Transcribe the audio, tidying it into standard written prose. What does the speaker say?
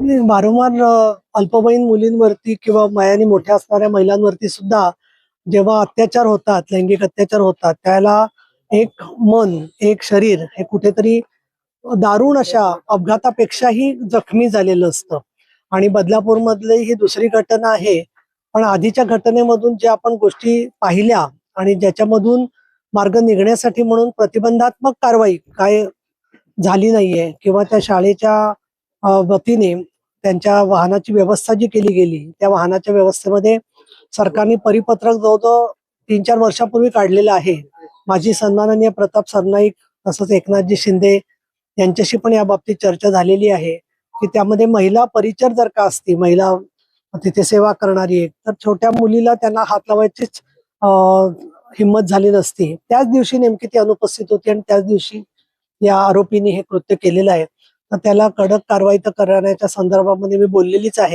वारंवार अल्पवयीन मुलींवरती किंवा वयाने मोठ्या असणाऱ्या महिलांवरती सुद्धा जेव्हा अत्याचार होतात, लैंगिक अत्याचार होतात, त्याला एक मन, एक शरीर हे कुठेतरी दारुण अशा अपघातापेक्षाही जखमी झालेलं असतं. आणि बदलापूर मधली ही दुसरी घटना आहे. पण आधीच्या घटनेमधून ज्या आपण गोष्टी पाहिल्या आणि ज्याच्यामधून मार्ग निघण्यासाठी म्हणून प्रतिबंधात्मक कारवाई काय झाली नाहीये किंवा त्या शाळेच्या वतीने त्यांच्या वाहनाची व्यवस्था जी केली गेली, त्या वाहनाच्या व्यवस्थेमध्ये सरकारने परिपत्रक जवळजवळ 3-4 वर्षापूर्वी काढलेलं आहे. माजी सन्माननीय प्रताप सरनाईक तसंच एकनाथजी शिंदे यांच्याशी पण या बाबतीत चर्चा झालेली आहे, की त्यामध्ये महिला परिचर जर का असती, महिला तिथे सेवा करणारी एक, तर छोट्या मुलीला त्यांना हात लावायचीच हिंमत झाली नसती. त्याच दिवशी नेमकी ती अनुपस्थित होती आणि त्याच दिवशी या आरोपीने हे कृत्य केलेलं आहे. तर त्याला कडक कारवाई तर करण्याच्या संदर्भामध्ये मी बोललेलीच आहे.